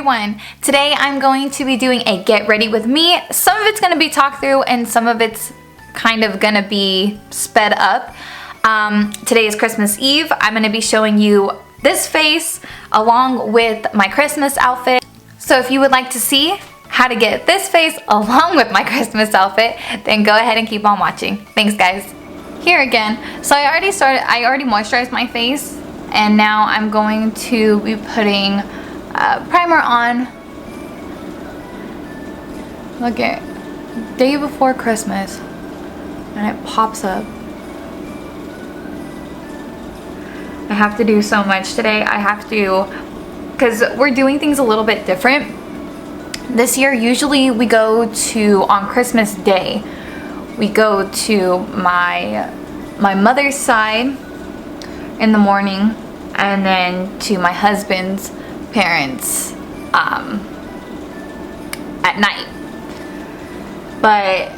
everyone. Today I'm going to be doing a get ready with me. Some of it's going to be talked through and some of it's kind of going to be sped up. Today is Christmas Eve. I'm going to be showing you this face along with my Christmas outfit. So if you would like to see how to get this face along with my Christmas outfit, then go ahead and keep on watching. Thanks guys. Here again. So I already moisturized my face, and now I'm going to be putting primer on. Look at day before Christmas and it pops up. I have to do so much today. I have to, because we're doing things a little bit different this year. Usually we go to, on Christmas Day, we go to my mother's side in the morning, and then to my husband's parents at night. But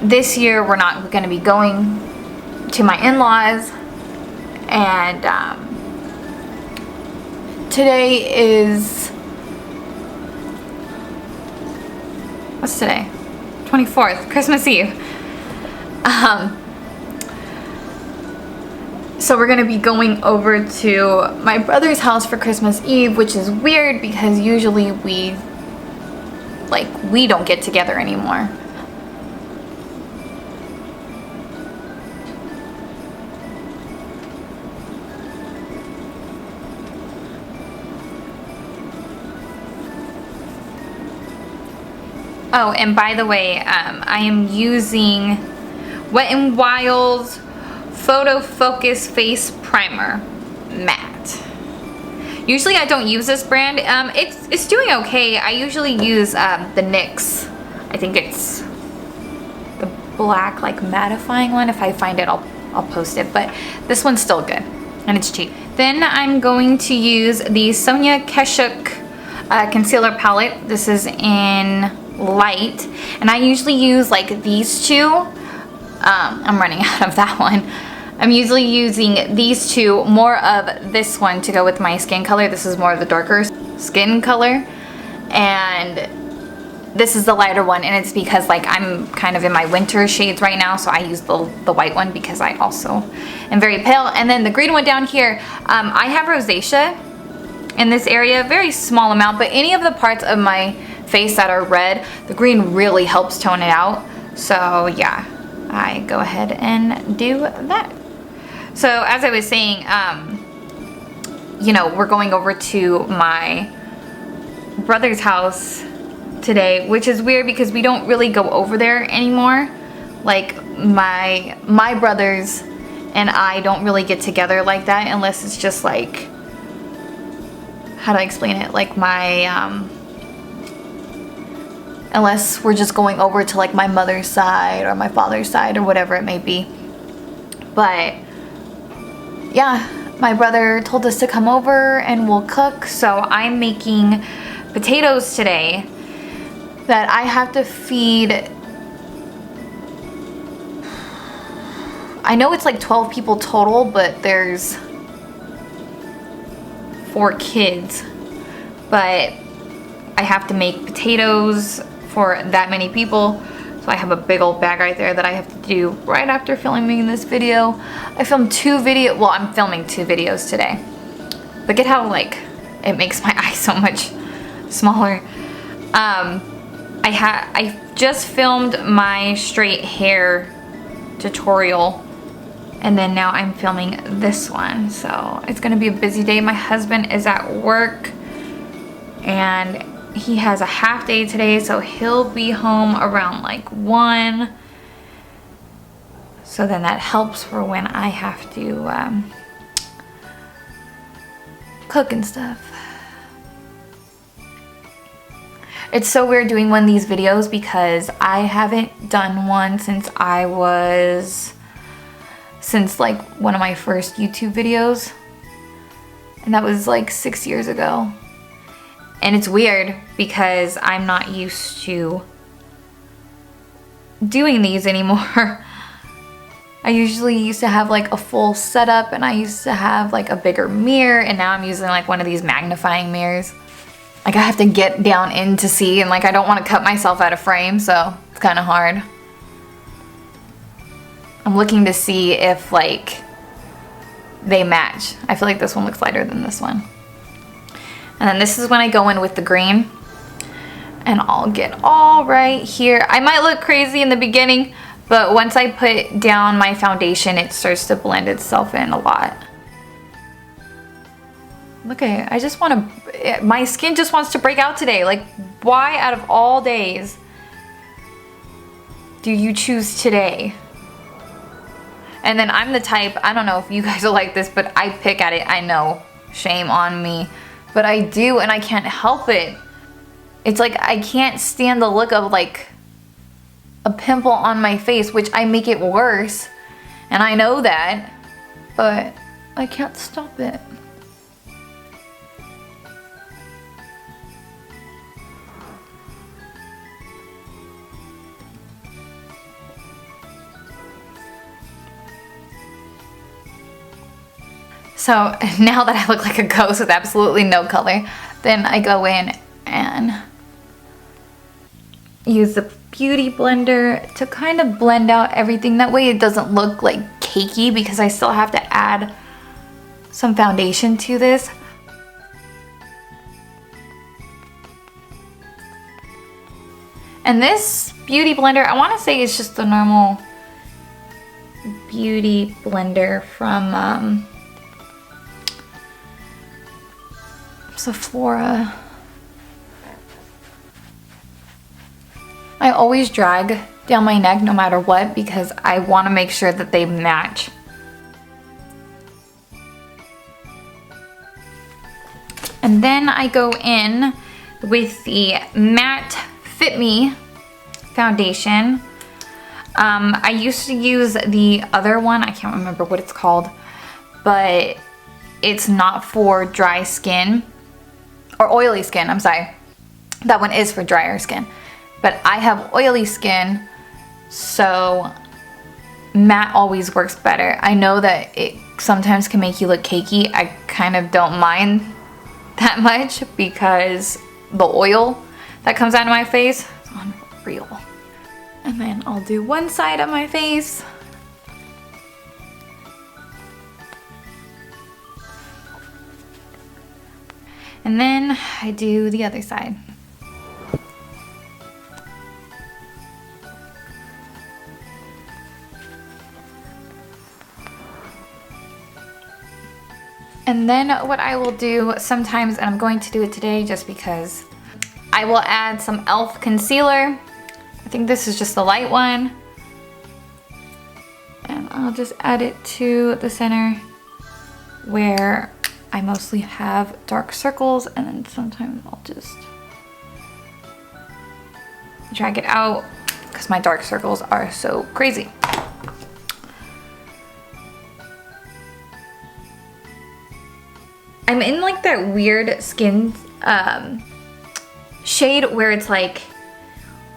this year we're not going to be going to my in-laws, and today is, what's today? 24th, Christmas Eve. So we're gonna be going over to my brother's house for Christmas Eve, which is weird because usually we don't get together anymore. Oh, and by the way, I am using Wet n Wild's Photo Focus Face Primer Matte. Usually I don't use this brand. It's doing okay. I usually use the Nyx. I think it's the black like mattifying one. If I find it, I'll post it. But this one's still good and it's cheap. Then I'm going to use the Sonia Kashuk concealer palette. This is in light, and I usually use like these two. I'm running out of that one. I'm usually using these two, more of this one to go with my skin color. This is more of the darker skin color, and this is the lighter one, and it's because like I'm kind of in my winter shades right now, so I use the white one because I also am very pale. And then the green one down here, I have rosacea in this area, very small amount, but any of the parts of my face that are red, the green really helps tone it out. So yeah, I go ahead and do that. So as I was saying, you know, we're going over to my brother's house today, which is weird because we don't really go over there anymore. Like my brothers and I don't really get together like that unless it's just like, how do I explain it? Like unless we're just going over to like my mother's side or my father's side or whatever it may be. But yeah, my brother told us to come over and we'll cook. So I'm making potatoes today that I have to feed. I know it's like 12 people total, but there's 4 kids. But I have to make potatoes for that many people. So I have a big old bag right there that I have to do right after filming this video. I filmed 2 videos, well, I'm filming 2 videos today. Look at how like it makes my eye so much smaller. I just filmed my straight hair tutorial, and then now I'm filming this one. So it's gonna be a busy day. My husband is at work and he has a half day today, so he'll be home around like 1. So then that helps for when I have to cook and stuff. It's so weird doing one of these videos because I haven't done one since like one of my first YouTube videos, and that was like 6 years ago. And it's weird because I'm not used to doing these anymore. I usually used to have like a full setup, and I used to have like a bigger mirror, and now I'm using like one of these magnifying mirrors. like I have to get down in to see, and like I don't want to cut myself out of frame, so it's kind of hard. I'm looking to see if like they match. I feel like this one looks lighter than this one. And then this is when I go in with the green. And I'll get all right here. I might look crazy in the beginning, but once I put down my foundation, it starts to blend itself in a lot. Look at it. I just want to, my skin just wants to break out today. Like, why out of all days do you choose today? And then I'm the type, I don't know if you guys are like this, but I pick at it. I know, shame on me, but I do, and I can't help it. It's like I can't stand the look of like a pimple on my face, which I make it worse, and I know that, but I can't stop it. So now that I look like a ghost with absolutely no color, then I go in and use the Beauty Blender to kind of blend out everything. That way it doesn't look like cakey, because I still have to add some foundation to this. And this Beauty Blender, I want to say it's just the normal Beauty Blender from Sephora. I always drag down my neck no matter what, because I want to make sure that they match. And then I go in with the Matte Fit Me foundation. I used to use the other one, I can't remember what it's called, but it's not for dry skin. Or oily skin, I'm sorry. That one is for drier skin. But I have oily skin, so matte always works better. I know that it sometimes can make you look cakey. I kind of don't mind that much, because the oil that comes out of my face is unreal. And then I'll do one side of my face. And then I do the other side. And then what I will do sometimes, and I'm going to do it today just because, I will add some e.l.f. concealer. I think this is just the light one. And I'll just add it to the center where I mostly have dark circles, and then sometimes I'll just drag it out because my dark circles are so crazy. I'm in like that weird skin shade where it's like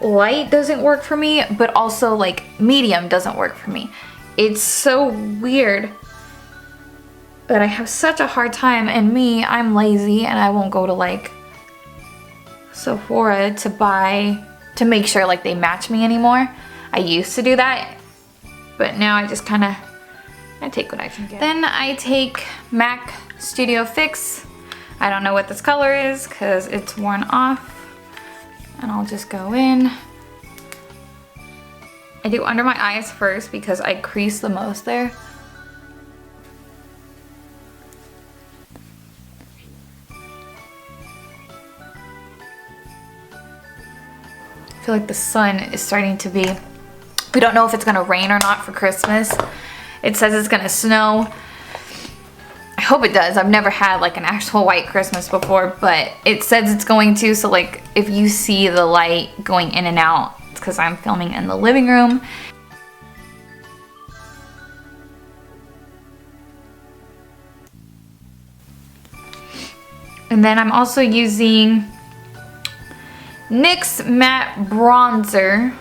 light doesn't work for me, but also like medium doesn't work for me. It's so weird. But I have such a hard time, and me, I'm lazy, and I won't go to like Sephora to make sure like they match me anymore. I used to do that, but now I just kind of, I take what I can get. Then I take MAC Studio Fix. I don't know what this color is because it's worn off, and I'll just go in. I do under my eyes first because I crease the most there. I feel like the sun is starting to be, we don't know if it's gonna rain or not for Christmas. It says it's gonna snow. I hope it does. I've never had like an actual white Christmas before, but it says it's going to, so like if you see the light going in and out, it's because I'm filming in the living room. And then I'm also using NYX Matte Bronzer.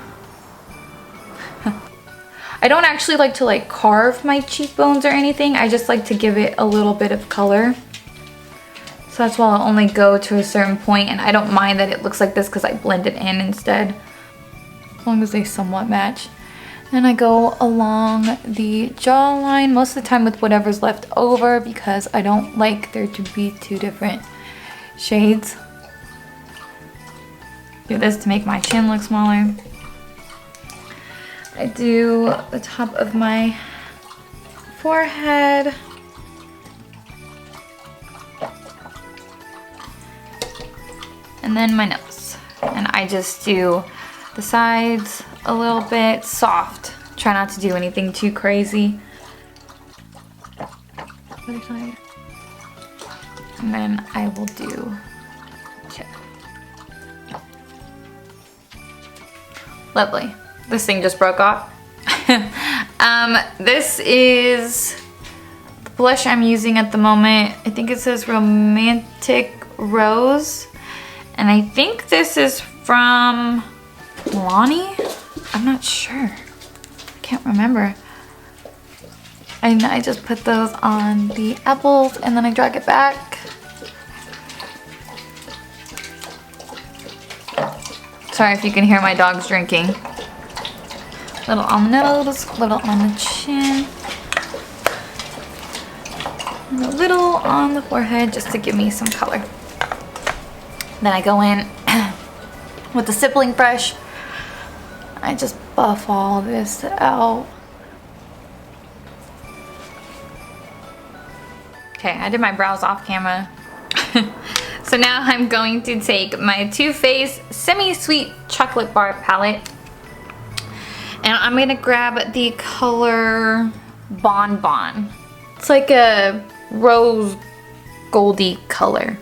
I don't actually like to like carve my cheekbones or anything. I just like to give it a little bit of color. So that's why I'll only go to a certain point, and I don't mind that it looks like this because I blend it in instead. As long as they somewhat match. Then I go along the jawline most of the time with whatever's left over because I don't like there to be two different shades. Do this to make my chin look smaller. I do the top of my forehead. And then my nose. And I just do the sides a little bit soft. Try not to do anything too crazy. Other side. And then I will do chin. Lovely. This thing just broke off. This is the blush I'm using at the moment. I think it says Romantic Rose. And I think this is from Milani? I'm not sure. I can't remember. And I just put those on the apples and then I drag it back. Sorry if you can hear my dogs drinking. Little on the nose, little on the chin. And a little on the forehead just to give me some color. Then I go in with the stippling brush. I just buff all this out. Okay, I did my brows off camera. So now I'm going to take my Too Faced Semi-Sweet Chocolate Bar Palette. And I'm gonna grab the color Bon Bon. It's like a rose goldy color.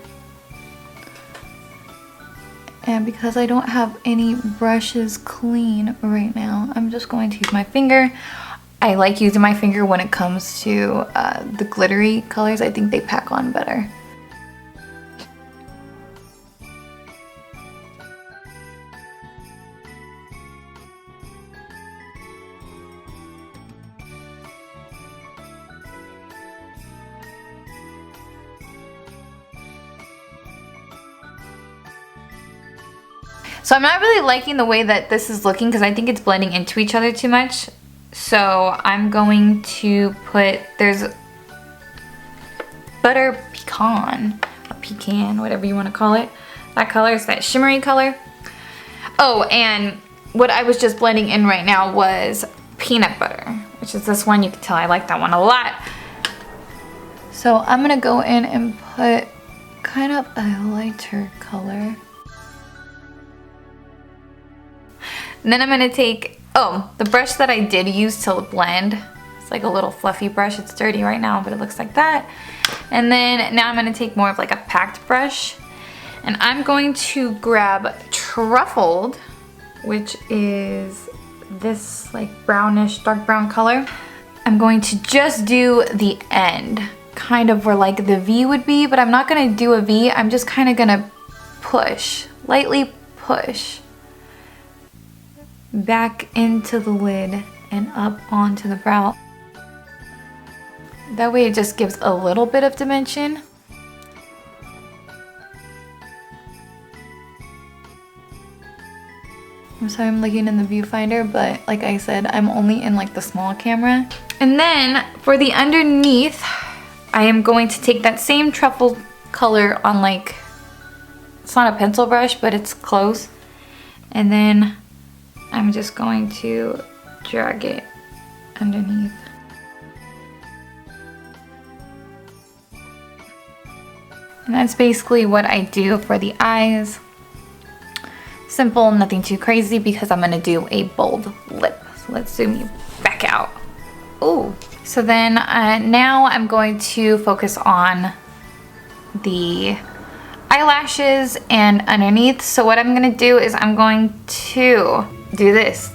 And because I don't have any brushes clean right now, I'm just going to use my finger. I like using my finger when it comes to the glittery colors. I think they pack on better. So I'm not really liking the way that this is looking because I think it's blending into each other too much. So I'm going to put, there's Butter Pecan, or Pecan, whatever you want to call it. That color is that shimmery color. Oh, and what I was just blending in right now was Peanut Butter, which is this one. You can tell I like that one a lot. So I'm going to go in and put kind of a lighter color. And then I'm gonna take, the brush that I did use to blend. It's like a little fluffy brush. It's dirty right now, but it looks like that. And then now I'm gonna take more of like a packed brush. And I'm going to grab Truffled, which is this like brownish, dark brown color. I'm going to just do the end, kind of where like the V would be, but I'm not gonna do a V. I'm just kind of gonna push, lightly push back into the lid and up onto the brow. That way it just gives a little bit of dimension. I'm sorry I'm looking in the viewfinder, but like I said, I'm only in like the small camera. And then for the underneath, I am going to take that same truffle color on like, it's not a pencil brush, but it's close. And then I'm just going to drag it underneath. And that's basically what I do for the eyes. Simple, nothing too crazy because I'm gonna do a bold lip. So let's zoom you back out. Ooh. So then now I'm going to focus on the eyelashes and underneath. So what I'm gonna do is I'm going to do this.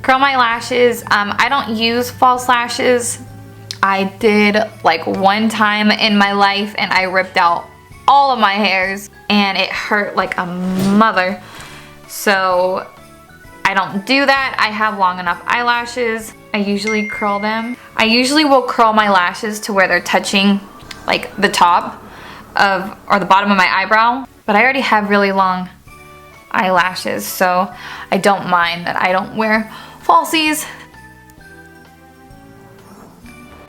Curl my lashes. I don't use false lashes. I did like one time in my life and I ripped out all of my hairs and it hurt like a mother. So I don't do that. I have long enough eyelashes. I usually curl them. I usually will curl my lashes to where they're touching like the top. or the bottom of my eyebrow, but I already have really long eyelashes, so I don't mind that I don't wear falsies.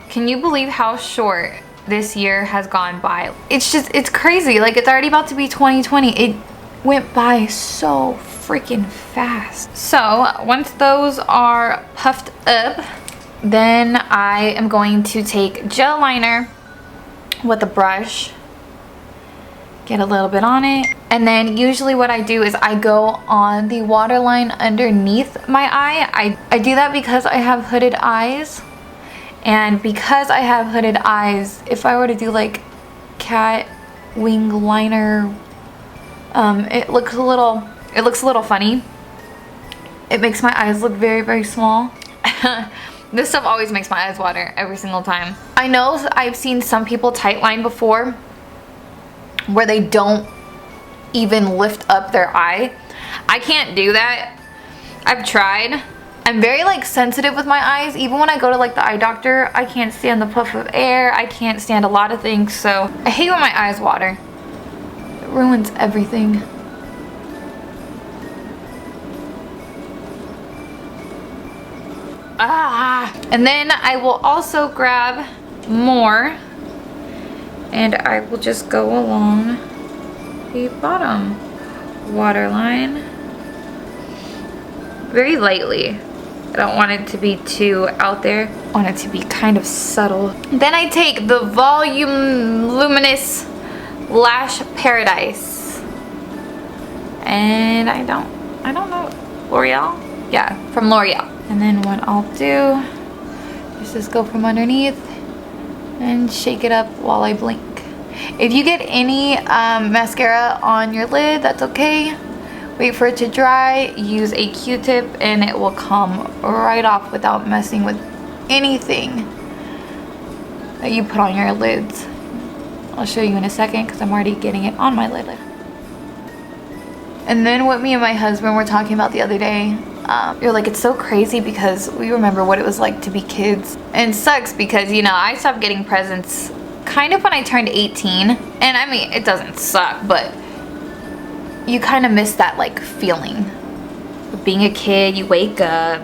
Can you believe how short this year has gone by? It's crazy. Like, it's already about to be 2020. It went by so freaking fast. So once those are puffed up, then I am going to take gel liner with a brush, get a little bit on it, and then usually what I do is I go on the waterline underneath my eye. I do that because I have hooded eyes, and because I have hooded eyes, if I were to do like cat wing liner, it looks a little funny. It makes my eyes look very, very small. This stuff always makes my eyes water every single time. I know I've seen some people tightline before where they don't even lift up their eye. I can't do that. I've tried. I'm very like sensitive with my eyes. Even when I go to like the eye doctor, I can't stand the puff of air. I can't stand a lot of things. So I hate when my eyes water. It ruins everything. And then I will also grab more and I will just go along the bottom waterline very lightly. I don't want it to be too out there. I want it to be kind of subtle. Then I take the Voluminous Lash Paradise, and I don't know, Loreal? Yeah, from Loreal. And then what I'll do is just go from underneath and shake it up while I blink. If you get any mascara on your lid, that's okay. Wait for it to dry, use a Q-tip, and it will come right off without messing with anything that you put on your lids. I'll show you in a second because I'm already getting it on my lid. And then what me and my husband were talking about the other day, you're like, it's so crazy because we remember what it was like to be kids. And it sucks because, you know, I stopped getting presents kind of when I turned 18. And I mean, it doesn't suck, but you kind of miss that like feeling of being a kid. You wake up,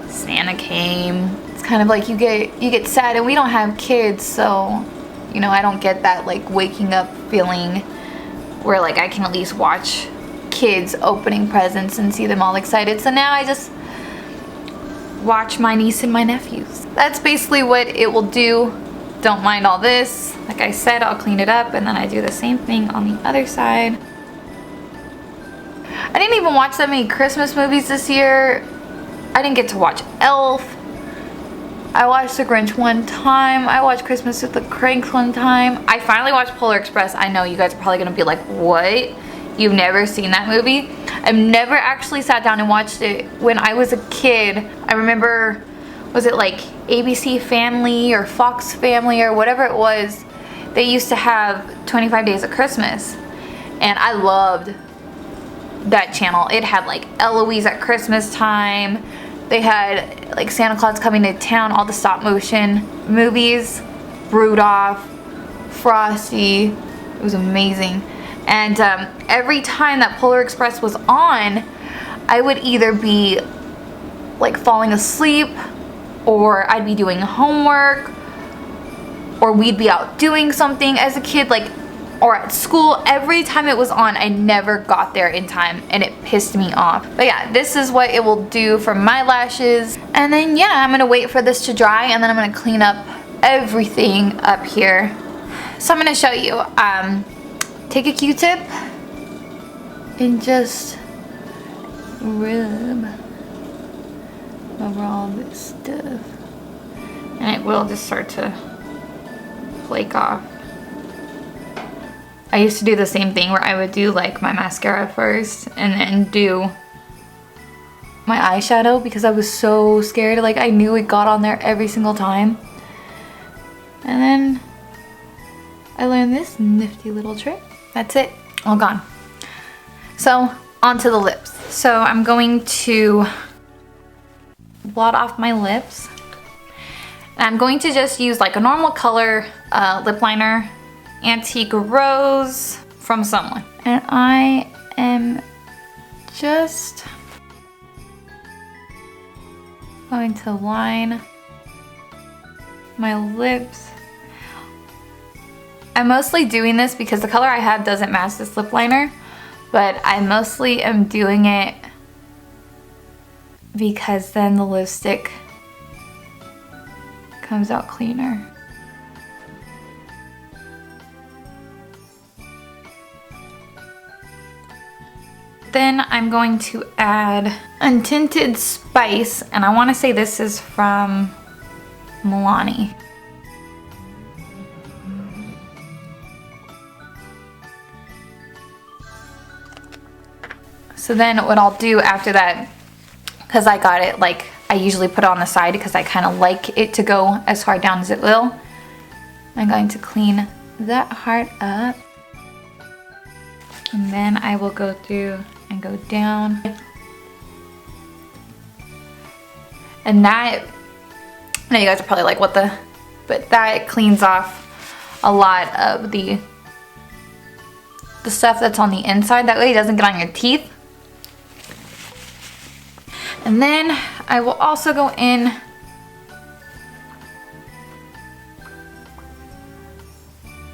Santa came. It's kind of like you get sad, and we don't have kids, so you know, I don't get that like waking up feeling where like I can at least watch kids opening presents and see them all excited. So now I just watch my niece and my nephews. That's basically what it will do. Don't mind all this. Like I said, I'll clean it up and then I do the same thing on the other side. I didn't even watch that many Christmas movies this year. I didn't get to watch Elf. I watched The Grinch one time. I watched Christmas with the Cranks one time. I finally watched Polar Express. I know you guys are probably gonna be like, what? You've never seen that movie? I've never actually sat down and watched it. When I was a kid, I remember, was it like ABC Family or Fox Family or whatever it was, they used to have 25 Days of Christmas. And I loved that channel. It had like Eloise at Christmas time. They had like Santa Claus Coming to Town, all the stop motion movies, Rudolph, Frosty. It was amazing. And every time that Polar Express was on, I would either be like falling asleep, or I'd be doing homework, or we'd be out doing something as a kid, like, or at school. Every time it was on, I never got there in time, and it pissed me off. But yeah, this is what it will do for my lashes. And then yeah, I'm gonna wait for this to dry, and then I'm gonna clean up everything up here. So I'm gonna show you. Take a Q-tip and just rub over all this stuff, and it will just start to flake off. I used to do the same thing where I would do like my mascara first and then do my eyeshadow because I was so scared. Like, I knew it got on there every single time. And then I learned this nifty little trick. That's it, all gone. So onto the lips. So I'm going to blot off my lips. And I'm going to just use like a normal color lip liner, Antique Rose from someone. And I am just going to line my lips. I'm mostly doing this because the color I have doesn't match this lip liner, but I mostly am doing it because then the lipstick comes out cleaner. Then I'm going to add Untinted Spice, and I want to say this is from Milani. So then what I'll do after that, because I got it, like I usually put it on the side because I kind of like it to go as far down as it will. I'm going to clean that heart up. And then I will go through and go down. And that, I know you guys are probably like, what the, but that cleans off a lot of the stuff that's on the inside. That way it doesn't get on your teeth. And then I will also go in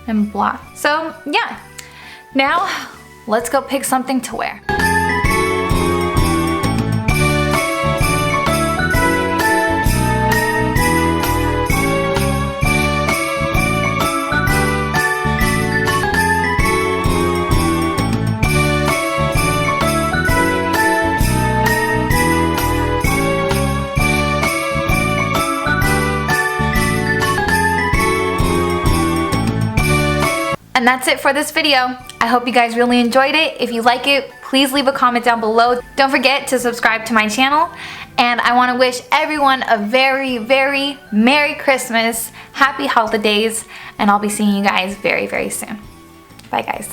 and blot. So yeah, now let's go pick something to wear. And that's it for this video. I hope you guys really enjoyed it. If you like it, please leave a comment down below. Don't forget to subscribe to my channel. And I want to wish everyone a very, very Merry Christmas, Happy Holidays, and I'll be seeing you guys very, very soon. Bye, guys.